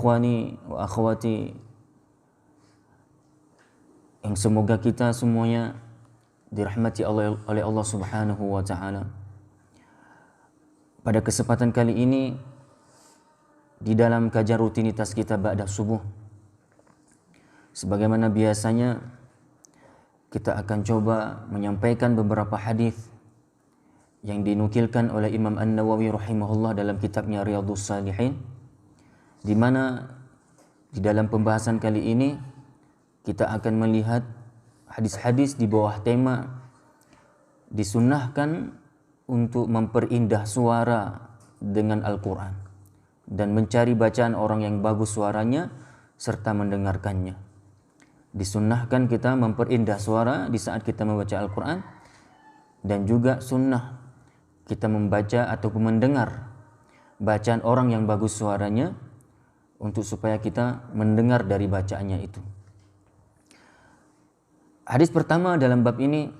ikhwani wa akhwati, yang semoga kita semuanya dirahmati oleh Allah Subhanahu wa taala. Pada kesempatan kali ini, di dalam kajian rutinitas kita ba'da subuh, sebagaimana biasanya kita akan coba menyampaikan beberapa hadis yang dinukilkan oleh Imam An-Nawawi rahimahullah dalam kitabnya Riyadhus Shalihin, di mana di dalam pembahasan kali ini kita akan melihat hadis-hadis di bawah tema disunnahkan untuk memperindah suara dengan Al-Quran dan mencari bacaan orang yang bagus suaranya serta mendengarkannya. Disunnahkan kita memperindah suara di saat kita membaca Al-Quran, dan juga sunnah kita membaca ataupun mendengar bacaan orang yang bagus suaranya untuk supaya kita mendengar dari bacaannya itu. Hadis pertama dalam bab ini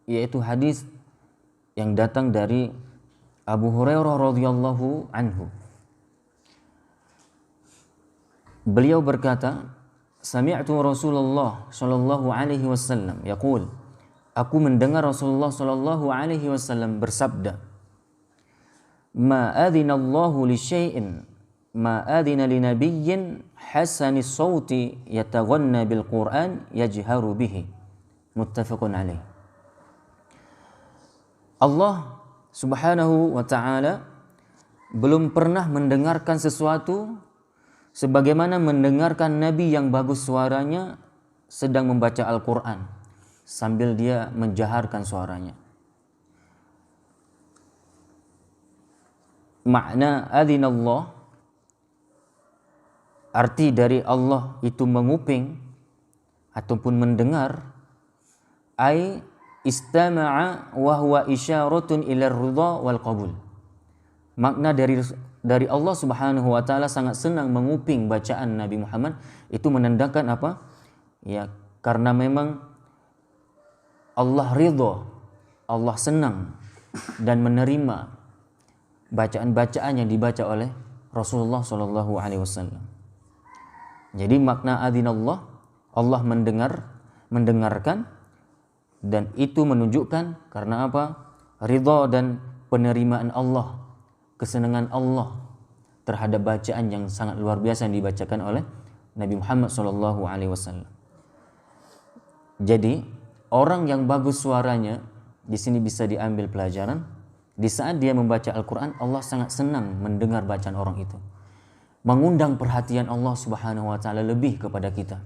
yaitu hadis yang datang dari Abu Hurairah radhiyallahu anhu. Beliau berkata, "Sami'tu Rasulullah sallallahu alaihi wasallam yaqul," aku mendengar Rasulullah sallallahu alaihi wasallam bersabda, "Ma adzina Allahu li syai'in ma adzina li nabiyyin hasanis sauti yataghanna bil Qur'an yajharu bihi." Muttafaqun alaih. Allah Subhanahu wa taala belum pernah mendengarkan sesuatu sebagaimana mendengarkan nabi yang bagus suaranya sedang membaca Al-Qur'an sambil dia menjaharkan suaranya. Makna adzinallah, arti dari Allah itu menguping ataupun mendengar, ai istama'a wa huwa isyaratun ila ridha wal qabul. Makna dari Allah Subhanahu wa taala sangat senang menguping bacaan Nabi Muhammad itu menandakan apa? Ya, karena memang Allah ridha, Allah senang dan menerima bacaan-bacaan yang dibaca oleh Rasulullah sallallahu alaihi wasallam. Jadi makna adzinallah, Allah mendengarkan, dan itu menunjukkan karena apa? Ridha dan penerimaan Allah, kesenangan Allah terhadap bacaan yang sangat luar biasa yang dibacakan oleh Nabi Muhammad sallallahu alaihi wasallam. Jadi orang yang bagus suaranya di sini bisa diambil pelajaran. Di saat dia membaca Al-Quran, Allah sangat senang mendengar bacaan orang itu, mengundang perhatian Allah Subhanahu wa taala lebih kepada kita.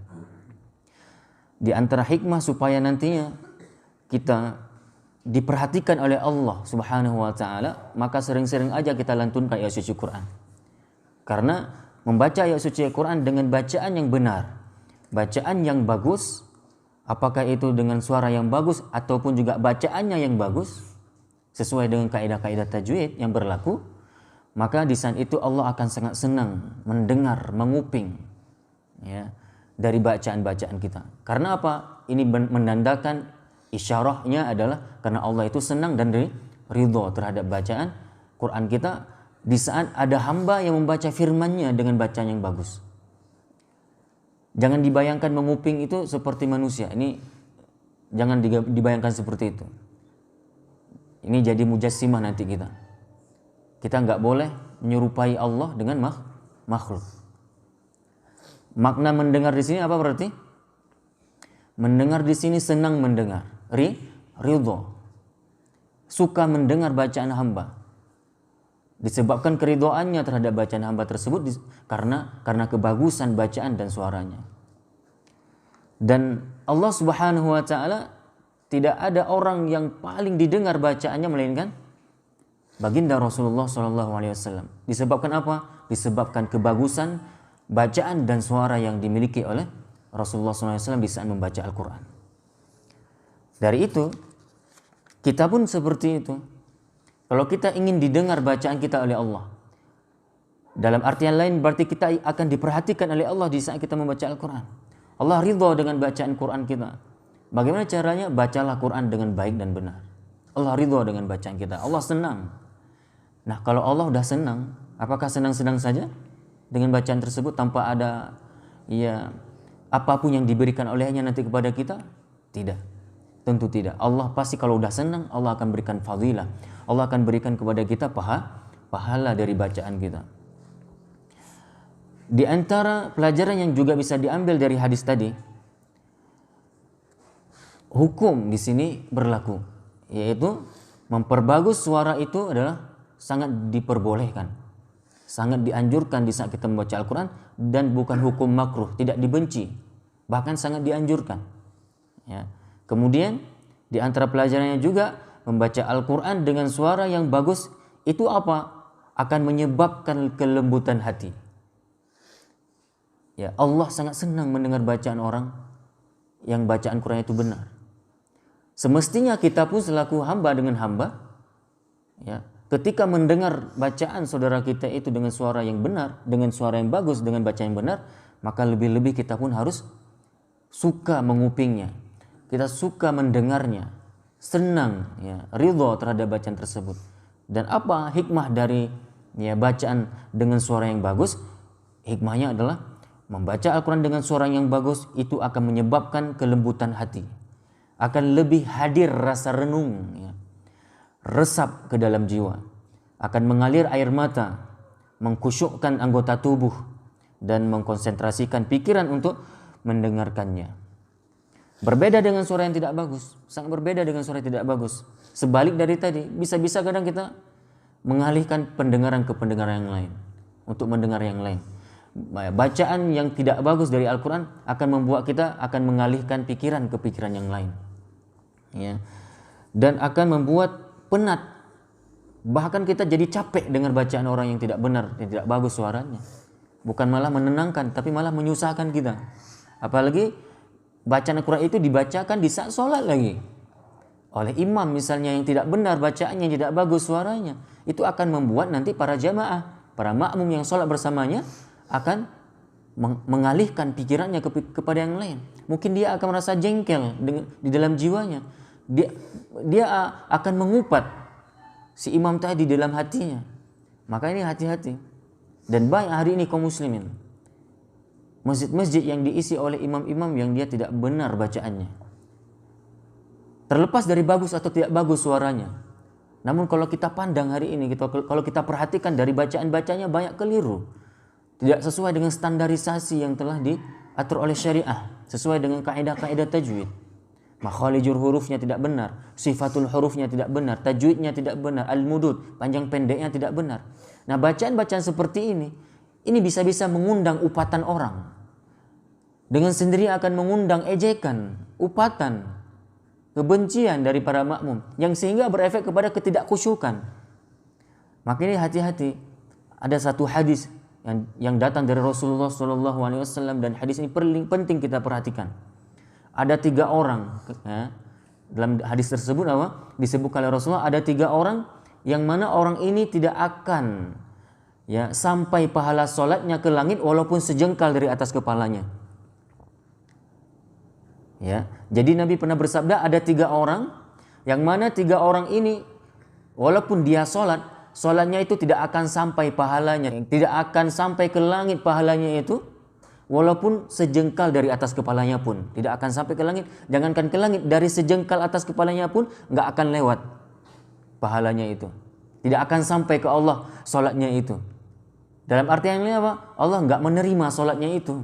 Di antara hikmah supaya nantinya kita diperhatikan oleh Allah Subhanahu wa taala, maka sering-sering aja kita lantunkan ayat suci Quran. Karena membaca ayat suci Quran dengan bacaan yang benar, bacaan yang bagus, apakah itu dengan suara yang bagus ataupun juga bacaannya yang bagus sesuai dengan kaidah-kaidah tajwid yang berlaku, maka di saat itu Allah akan sangat senang mendengar, menguping ya dari bacaan-bacaan kita. Karena apa? Ini menandakan isyarahnya adalah karena Allah itu senang dan ridho terhadap bacaan Quran kita di saat ada hamba yang membaca firman-Nya dengan bacaan yang bagus. Jangan dibayangkan menguping itu seperti manusia. Ini jangan dibayangkan seperti itu. Ini jadi mujassimah nanti kita. Kita nggak boleh menyerupai Allah dengan makhluk. Makna mendengar di sini apa berarti? Mendengar di sini senang mendengar, ridho, suka mendengar bacaan hamba. Disebabkan keridhoannya terhadap bacaan hamba tersebut karena kebagusan bacaan dan suaranya. Dan Allah Subhanahu wa taala tidak ada orang yang paling didengar bacaannya melainkan baginda Rasulullah sallallahu alaihi wasallam. Disebabkan apa? Disebabkan kebagusan bacaan dan suara yang dimiliki oleh Rasulullah sallallahu alaihi wasallam di saat membaca Al-Qur'an. Dari itu, kita pun seperti itu. Kalau kita ingin didengar bacaan kita oleh Allah, dalam artian lain berarti kita akan diperhatikan oleh Allah di saat kita membaca Al-Quran. Allah ridha dengan bacaan Quran kita. Bagaimana caranya? Bacalah Quran dengan baik dan benar. Allah ridha dengan bacaan kita. Allah senang. Nah, kalau Allah udah senang, apakah senang-senang saja? dengan bacaan tersebut tanpa ada apapun yang diberikan olehnya nanti kepada kita? Tidak. Tentu tidak. Allah pasti kalau udah senang, Allah akan berikan fadilah. Allah akan berikan kepada kita pahala dari bacaan kita. Di antara pelajaran yang juga bisa diambil dari hadis tadi, hukum di sini berlaku, yaitu memperbagus suara itu adalah sangat diperbolehkan, sangat dianjurkan di saat kita membaca Al-Quran, dan bukan hukum makruh, tidak dibenci, bahkan sangat dianjurkan. Ya. Kemudian di antara pelajarannya juga membaca Al-Quran dengan suara yang bagus itu apa? Akan menyebabkan kelembutan hati. Ya, Allah sangat senang mendengar bacaan orang yang bacaan Quran itu benar. Semestinya kita pun selaku hamba dengan hamba, ya, ketika mendengar bacaan saudara kita itu dengan suara yang benar, dengan suara yang bagus, dengan bacaan yang benar, maka lebih-lebih kita pun harus suka mengupingnya. Kita suka mendengarnya, senang, ya, ridho terhadap bacaan tersebut. Dan apa hikmah dari bacaan dengan suara yang bagus? Hikmahnya adalah membaca Al-Quran dengan suara yang bagus itu akan menyebabkan kelembutan hati, akan lebih hadir rasa renung, ya, resap ke dalam jiwa, akan mengalir air mata, mengkhusyukkan anggota tubuh, dan mengkonsentrasikan pikiran untuk mendengarkannya. Berbeda dengan suara yang tidak bagus, sangat berbeda dengan suara yang tidak bagus. Sebalik dari tadi, bisa-bisa kadang kita mengalihkan pendengaran ke pendengaran yang lain, untuk mendengar yang lain. Bacaan yang tidak bagus dari Al-Quran akan membuat kita akan mengalihkan pikiran ke pikiran yang lain, ya, dan akan membuat penat, bahkan kita jadi capek dengar bacaan orang yang tidak benar, yang tidak bagus suaranya. Bukan malah menenangkan, tapi malah menyusahkan kita. Apalagi bacaan Al-Quran itu dibacakan di saat sholat lagi oleh imam misalnya yang tidak benar bacaannya, yang tidak bagus suaranya, itu akan membuat nanti para jamaah, para makmum yang sholat bersamanya akan mengalihkan pikirannya kepada yang lain. Mungkin dia akan merasa jengkel di dalam jiwanya. Dia akan mengupat si imam tadi di dalam hatinya. Maka ini hati-hati. Dan banyak hari ini kaum muslimin, masjid-masjid yang diisi oleh imam-imam yang dia tidak benar bacaannya. Terlepas dari bagus atau tidak bagus suaranya. Namun kalau kita pandang hari ini, kalau kita perhatikan dari bacaan-bacanya banyak keliru. Tidak sesuai dengan standarisasi yang telah diatur oleh syariah, sesuai dengan kaidah-kaidah tajwid. Makharijul hurufnya tidak benar, sifatul hurufnya tidak benar, tajwidnya tidak benar, al-mudud, panjang pendeknya tidak benar. Nah, bacaan-bacaan seperti ini bisa-bisa mengundang upatan orang. Dengan sendiri akan mengundang ejekan, upatan, kebencian dari para makmum, yang sehingga berefek kepada ketidakkhusyukan. Maka ini hati-hati. Ada satu hadis yang datang dari Rasulullah SAW, dan hadis ini penting kita perhatikan. Ada 3 orang, ya, dalam hadis tersebut disebutkan oleh Rasulullah ada 3 orang yang mana orang ini tidak akan, ya, sampai pahala solatnya ke langit walaupun sejengkal dari atas kepalanya. Ya, jadi Nabi pernah bersabda ada 3 orang yang mana 3 orang ini walaupun dia solatnya itu tidak akan sampai pahalanya, tidak akan sampai ke langit pahalanya itu, walaupun sejengkal dari atas kepalanya pun tidak akan sampai ke langit. Jangankan ke langit, dari sejengkal atas kepalanya pun nggak akan lewat pahalanya itu, tidak akan sampai ke Allah solatnya itu. Dalam arti yang lain apa? Allah nggak menerima solatnya itu.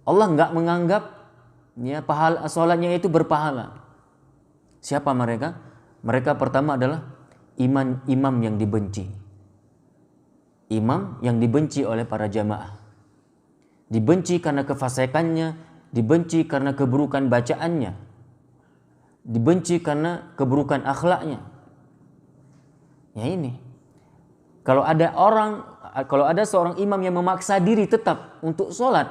Allah nggak menganggap, ya, pahala solatnya itu berpahala. Siapa mereka? Mereka pertama adalah imam yang dibenci. Imam yang dibenci oleh para jamaah. Dibenci karena kefasikannya, dibenci karena keburukan bacaannya, dibenci karena keburukan akhlaknya. Ya ini. Kalau ada seorang imam yang memaksa diri tetap untuk sholat,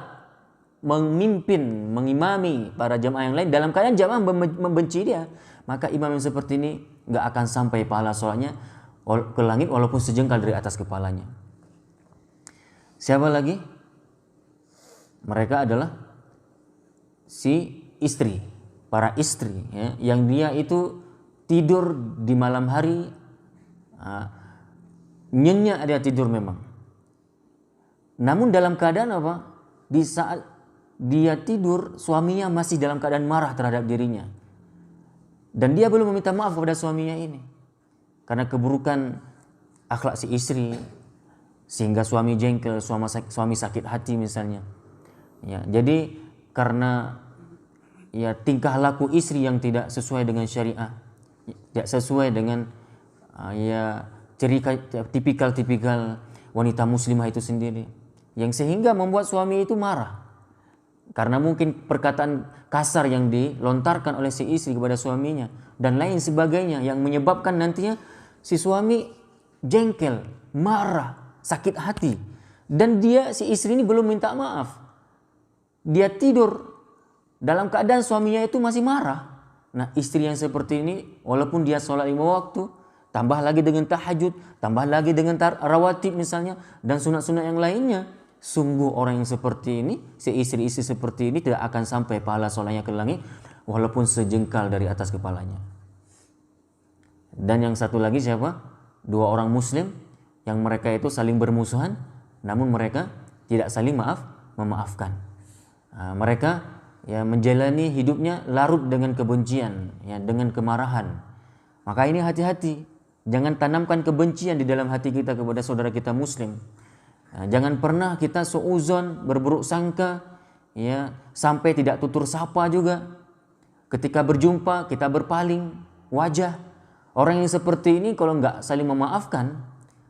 memimpin, mengimami para jamaah yang lain dalam keadaan jamaah membenci dia, maka imam yang seperti ini nggak akan sampai pahala sholatnya ke langit walaupun sejengkal dari atas kepalanya. Siapa lagi? Mereka adalah si istri, para istri, ya, yang dia itu tidur di malam hari, nyenyak dia tidur memang. Namun dalam keadaan apa? Di saat dia tidur, suaminya masih dalam keadaan marah terhadap dirinya. Dan dia belum meminta maaf kepada suaminya ini. Karena keburukan akhlak si istri, sehingga suami jengkel, suami sakit hati misalnya. Ya, jadi karena ya tingkah laku istri yang tidak sesuai dengan syariah, tidak sesuai dengan ya tipikal wanita muslimah itu sendiri, yang sehingga membuat suami itu marah karena mungkin perkataan kasar yang dilontarkan oleh si istri kepada suaminya dan lain sebagainya, yang menyebabkan nantinya si suami jengkel, marah, sakit hati, dan si istri ini belum minta maaf. Dia tidur dalam keadaan suaminya itu masih marah. Nah, istri yang seperti ini, walaupun dia sholat 5 waktu, tambah lagi dengan tahajud, tambah lagi dengan rawatib misalnya, dan sunat-sunat yang lainnya, sungguh orang yang seperti ini, si istri-istri seperti ini tidak akan sampai pahala sholatnya ke langit, walaupun sejengkal dari atas kepalanya. Dan yang satu lagi siapa? 2 orang muslim yang mereka itu saling bermusuhan, namun mereka tidak saling memaafkan. Mereka ya menjalani hidupnya larut dengan kebencian, ya, dengan kemarahan. Maka ini hati-hati, jangan tanamkan kebencian di dalam hati kita kepada saudara kita muslim. Jangan pernah kita suuzon, berburuk sangka, ya, sampai tidak tutur sapa juga. Ketika berjumpa kita berpaling wajah. Orang yang seperti ini kalau nggak saling memaafkan,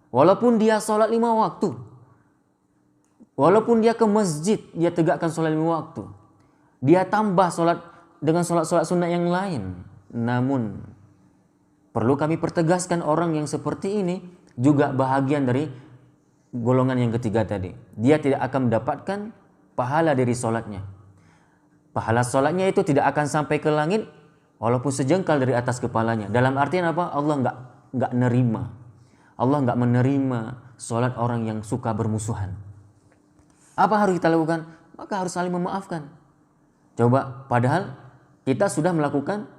walaupun dia sholat 5 waktu, walaupun dia ke masjid, dia tegakkan sholat 5 waktu, dia tambah sholat dengan sholat-sholat sunnah yang lain, namun perlu kami pertegaskan, orang yang seperti ini juga bahagian dari golongan yang ketiga tadi. Dia tidak akan mendapatkan pahala dari sholatnya. Pahala sholatnya itu tidak akan sampai ke langit walaupun sejengkal dari atas kepalanya. Dalam artian apa? Allah nggak nerima. Allah nggak menerima sholat orang yang suka bermusuhan. Apa harus kita lakukan? Maka harus saling memaafkan. Coba, padahal kita sudah melakukan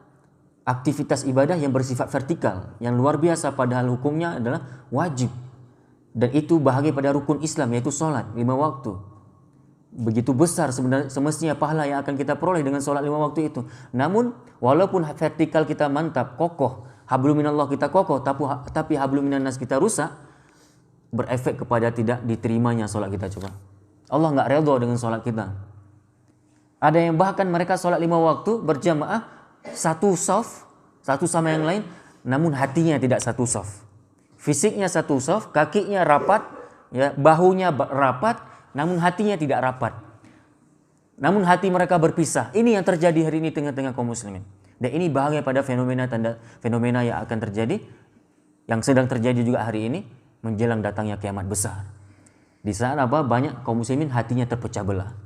aktivitas ibadah yang bersifat vertikal, yang luar biasa, padahal hukumnya adalah wajib. Dan itu bahagia pada rukun Islam, yaitu sholat 5 waktu. Begitu besar sebenarnya semestinya pahala yang akan kita peroleh dengan sholat 5 waktu itu. Namun walaupun vertikal kita mantap, kokoh, hablum minallah kita kokoh, tapi hablum minannas kita rusak, berefek kepada tidak diterimanya sholat kita. Coba, Allah nggak redha dengan sholat kita. Ada yang bahkan mereka sholat 5 waktu berjamaah, satu saf, satu sama yang lain, namun hatinya tidak satu saf. Fisiknya satu saf, kakinya rapat, ya, bahunya rapat, namun hatinya tidak rapat. Namun hati mereka berpisah. Ini yang terjadi hari ini tengah-tengah kaum muslimin. Dan ini bahagia pada fenomena yang akan terjadi, yang sedang terjadi juga hari ini menjelang datangnya kiamat besar. Di saat apa? Banyak kaum muslimin hatinya terpecah belah.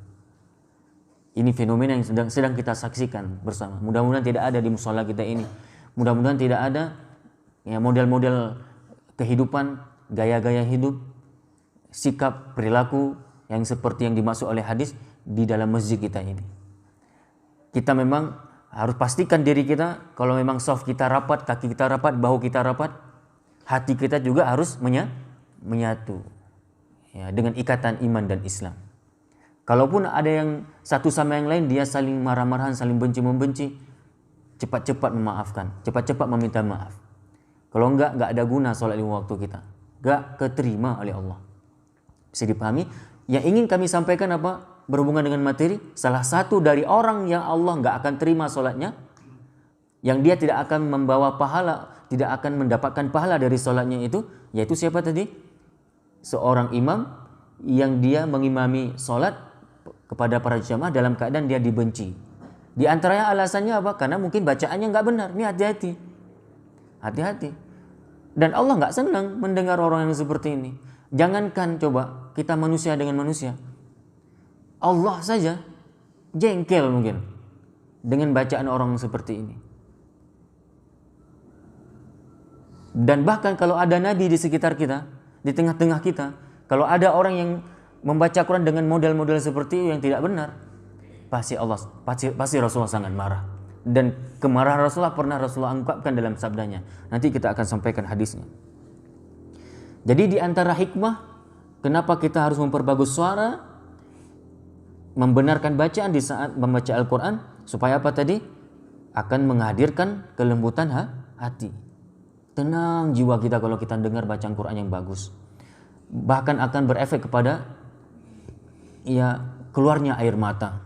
Ini fenomena yang sedang kita saksikan bersama. Mudah-mudahan tidak ada di musola kita ini. Mudah-mudahan tidak ada ya model-model kehidupan, gaya-gaya hidup, sikap, perilaku yang seperti yang dimaksud oleh hadis di dalam masjid kita ini. Kita memang harus pastikan diri kita, kalau memang saf kita rapat, kaki kita rapat, bahu kita rapat, hati kita juga harus menyatu ya, dengan ikatan iman dan Islam. Kalaupun ada yang satu sama yang lain dia saling marah-marahan, saling benci-membenci, cepat-cepat memaafkan, cepat-cepat meminta maaf. Kalau enggak ada guna sholat 5 waktu kita, enggak keterima oleh Allah. Bisa dipahami? Yang ingin kami sampaikan apa? Berhubungan dengan materi, salah satu dari orang yang Allah enggak akan terima sholatnya, yang dia tidak akan membawa pahala, tidak akan mendapatkan pahala dari sholatnya itu, yaitu siapa tadi? Seorang imam yang dia mengimami sholat kepada para jamaah dalam keadaan dia dibenci. Di antaranya alasannya apa? Karena mungkin bacaannya enggak benar. Ini hati-hati. Hati-hati. Dan Allah enggak senang mendengar orang yang seperti ini. Jangankan coba kita manusia dengan manusia, Allah saja jengkel mungkin dengan bacaan orang seperti ini. Dan bahkan kalau ada nabi di sekitar kita, di tengah-tengah kita, kalau ada orang yang membaca Quran dengan model-model seperti itu yang tidak benar, pasti Rasulullah sangat marah. Dan kemarahan Rasulullah pernah Rasulullah ungkapkan dalam sabdanya. Nanti kita akan sampaikan hadisnya. Jadi di antara hikmah Kenapa kita harus memperbagus suara? Membenarkan bacaan di saat membaca Al-Quran. Supaya apa tadi? Akan menghadirkan kelembutan hati. Tenang jiwa kita kalau kita dengar bacaan Quran yang bagus. Bahkan akan berefek kepada keluarnya air mata,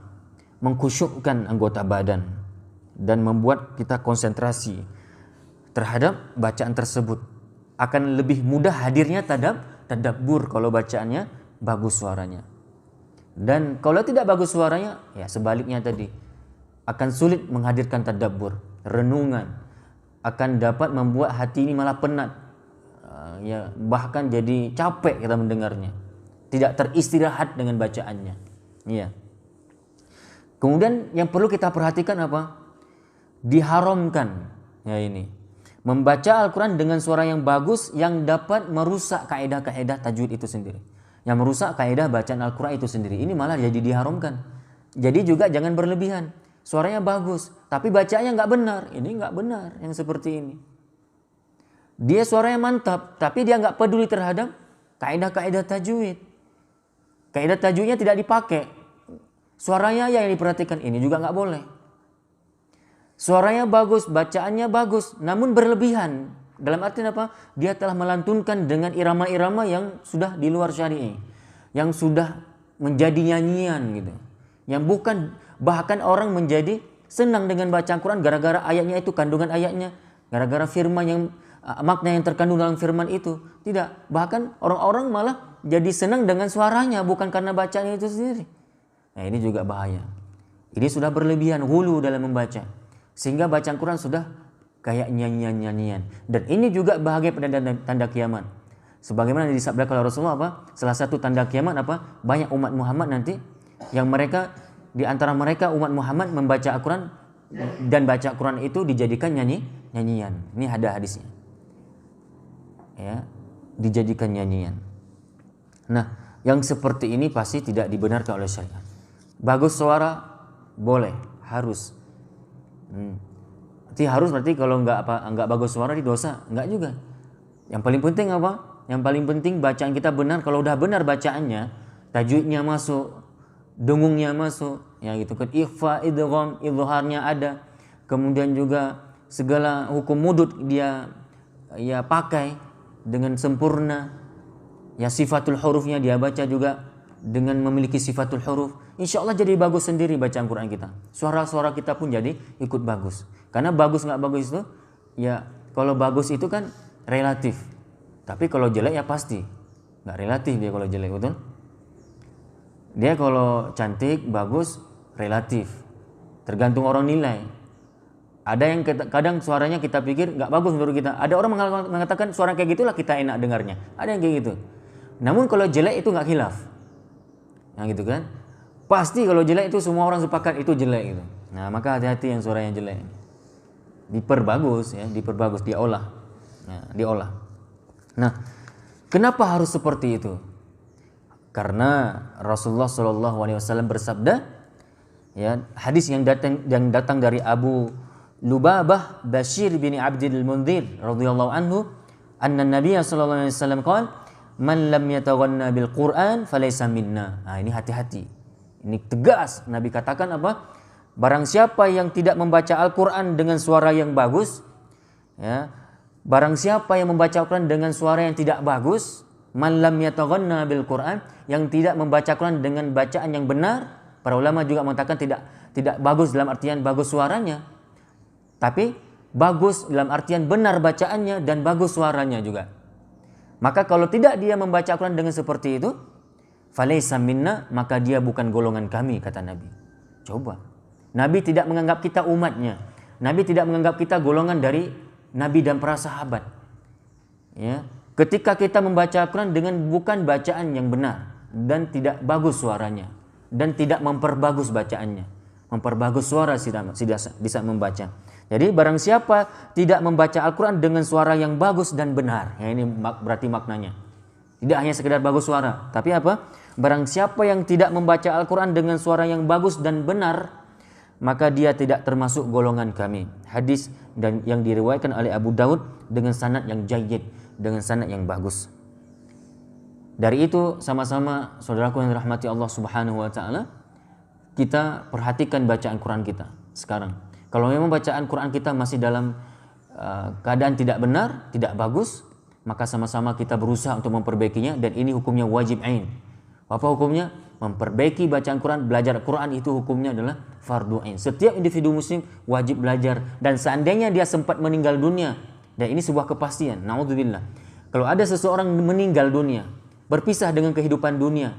mengkhusyukkan anggota badan, dan membuat kita konsentrasi terhadap bacaan tersebut. Akan lebih mudah hadirnya tadabbur kalau bacaannya bagus suaranya. Dan kalau tidak bagus suaranya, ya sebaliknya tadi, akan sulit menghadirkan tadabbur, renungan, akan dapat membuat hati ini malah penat, bahkan jadi capek kita mendengarnya, tidak teristirahat dengan bacaannya. Ya. Kemudian yang perlu kita perhatikan apa? Diharamkan ini membaca Al-Quran dengan suara yang bagus yang dapat merusak kaidah-kaidah tajwid itu sendiri, yang merusak kaidah bacaan Al-Quran itu sendiri. Ini malah jadi diharamkan. Jadi juga jangan berlebihan. Suaranya bagus, tapi bacaannya nggak benar. Ini nggak benar yang seperti ini. Dia suaranya mantap, tapi dia nggak peduli terhadap kaidah-kaidah tajwid. Kaidah tajwidnya tidak dipakai. Suaranya yang diperhatikan, ini juga nggak boleh. Suaranya bagus, bacaannya bagus, namun berlebihan. Dalam arti apa? Dia telah melantunkan dengan irama-irama yang sudah di luar syari'i, yang sudah menjadi nyanyian gitu. Yang bukan, bahkan orang menjadi senang dengan bacaan Quran gara-gara ayatnya itu, kandungan ayatnya, gara-gara firman yang makna yang terkandung dalam firman itu. Tidak, bahkan orang-orang malah jadi senang dengan suaranya, bukan karena bacaannya itu sendiri. Nah, ini juga bahaya. Ini sudah berlebihan, hulu dalam membaca, sehingga bacaan Quran sudah kayak nyanyian-nyanyian. Dan ini juga bahagia pada tanda kiamat. Sebagaimana disabdakan oleh Rasulullah apa? Salah satu tanda kiamat apa? Banyak umat Muhammad nanti yang mereka, di antara mereka umat Muhammad membaca Al-Quran, dan baca Quran itu dijadikan nyanyian. Ini ada hadisnya. Ya, dijadikan nyanyian. Nah, yang seperti ini pasti tidak dibenarkan oleh syariat. Bagus suara boleh, harus. Berarti kalau nggak bagus suara di dosa, nggak juga. Yang paling penting apa? Yang paling penting bacaan kita benar. Kalau udah benar bacaannya, tajwidnya masuk, dengungnya masuk, ya gitu kan. Ikhfa, idgham, izharnya ada. Kemudian juga segala hukum mudud dia pakai dengan sempurna. Ya, sifatul hurufnya dia baca juga dengan memiliki sifatul huruf. Insya Allah jadi bagus sendiri bacaan Quran kita. Suara-suara kita pun jadi ikut bagus. Karena bagus nggak bagus itu, ya kalau bagus itu kan relatif. Tapi kalau jelek ya pasti nggak relatif dia kalau jelek, betul? Dia kalau cantik, bagus, relatif. Tergantung orang nilai. Ada yang kadang suaranya kita pikir nggak bagus menurut kita. Ada orang mengatakan suara kayak gitulah kita enak dengarnya. Ada yang kayak gitu. Namun kalau jelek itu nggak khilaf. Yang gitu kan. Pasti kalau jelek itu semua orang sepakat itu jelek gitu. Nah, maka hati-hati yang suaranya jelek. Diperbagus ya, diolah. Nah, diolah. Nah, kenapa harus seperti itu? Karena Rasulullah SAW bersabda, ya, hadis yang datang dari Abu Lubabah Bashir bin Abdul Mundhir radhiyallahu anhu, anna Nabiy sallallahu alaihi wasallam qala, "Man lam yataghanna bil Qur'an falaysa minna." Nah, ini hati-hati. Ini tegas Nabi katakan apa? Barang siapa yang tidak membaca Al-Qur'an dengan suara yang bagus, ya. Barang siapa yang membaca Al-Qur'an dengan suara yang tidak bagus, man lam yataghanna bil Qur'an, yang tidak membaca Quran dengan bacaan yang benar. Para ulama juga mengatakan tidak bagus dalam artian bagus suaranya, tapi bagus dalam artian benar bacaannya dan bagus suaranya juga. Maka kalau tidak dia membaca Quran dengan seperti itu, falaysa minna, maka dia bukan golongan kami, kata Nabi. Coba. Nabi tidak menganggap kita umatnya. Nabi tidak menganggap kita golongan dari Nabi dan para sahabat. Ya. Ketika kita membaca Quran dengan bukan bacaan yang benar dan tidak bagus suaranya dan tidak memperbagus bacaannya, memperbagus suara bisa membaca. Jadi barang siapa tidak membaca Al-Quran dengan suara yang bagus dan benar, ya ini berarti maknanya tidak hanya sekedar bagus suara, tapi apa? Barang siapa yang tidak membaca Al-Quran dengan suara yang bagus dan benar, maka dia tidak termasuk golongan kami. Hadis dan yang diriwayatkan oleh Abu Daud dengan sanad yang jayyid, dengan sanad yang bagus. Dari itu sama-sama saudaraku yang dirahmati Allah Subhanahu wa taala, kita perhatikan bacaan Quran kita sekarang. Kalau memang bacaan Quran kita masih dalam keadaan tidak benar, tidak bagus, maka sama-sama kita berusaha untuk memperbaikinya, dan ini hukumnya wajib ain. Apa hukumnya? Memperbaiki bacaan Quran, belajar Quran itu hukumnya adalah fardu ain. Setiap individu muslim wajib belajar, dan seandainya dia sempat meninggal dunia, dan ini sebuah kepastian, naudzubillah. Kalau ada seseorang meninggal dunia, berpisah dengan kehidupan dunia,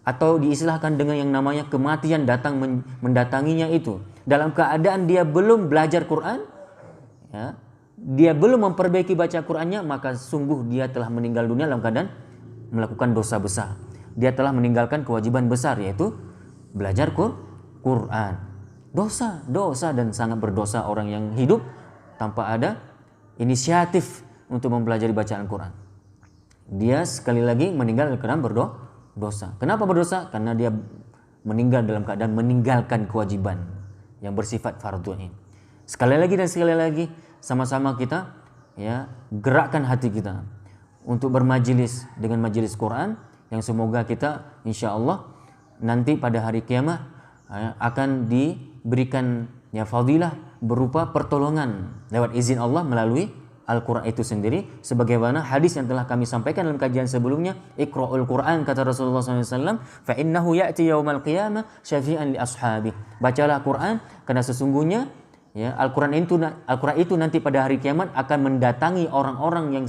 atau diistilahkan dengan yang namanya kematian datang mendatanginya itu, dalam keadaan dia belum belajar Quran, ya, dia belum memperbaiki baca Qurannya, maka sungguh dia telah meninggal dunia dalam keadaan melakukan dosa besar. Dia telah meninggalkan kewajiban besar, yaitu belajar Quran. Dosa dan sangat berdosa orang yang hidup tanpa ada inisiatif untuk mempelajari bacaan Quran. Dia sekali lagi meninggal dalam keadaan berdosa. Kenapa berdosa? Karena dia meninggal dalam keadaan meninggalkan kewajiban yang bersifat fardhu ain. Sekali lagi sama-sama kita ya gerakkan hati kita untuk bermajelis dengan majelis Quran, yang semoga kita insyaallah nanti pada hari kiamat akan diberikan ya fadilah berupa pertolongan lewat izin Allah melalui Al-Quran itu sendiri, sebagaimana hadis yang telah kami sampaikan dalam kajian sebelumnya. Iqra'ul Quran, kata Rasulullah SAW, fa innahu ya'ti yaumal qiyamah syafi'an li ashabi. Bacalah Quran, karena sesungguhnya ya Al-Quran itu nanti pada hari kiamat akan mendatangi orang-orang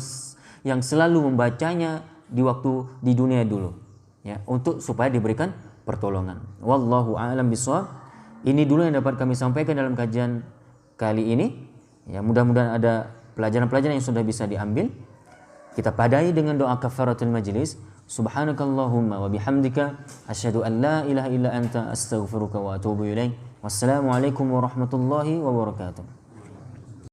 yang selalu membacanya di waktu di dunia dulu, ya, untuk supaya diberikan pertolongan. Wallahu a'lam bishawab. Ini dulu yang dapat kami sampaikan dalam kajian kali ini. Ya, mudah-mudahan ada pelajaran-pelajaran yang sudah bisa diambil. Kita padai dengan doa kafaratul majlis. Subhanakallahumma wa bihamdika asyhadu an la ilaha illa anta astaghfiruka wa atubu ilaik. Wassalamualaikum warahmatullahi wabarakatuh.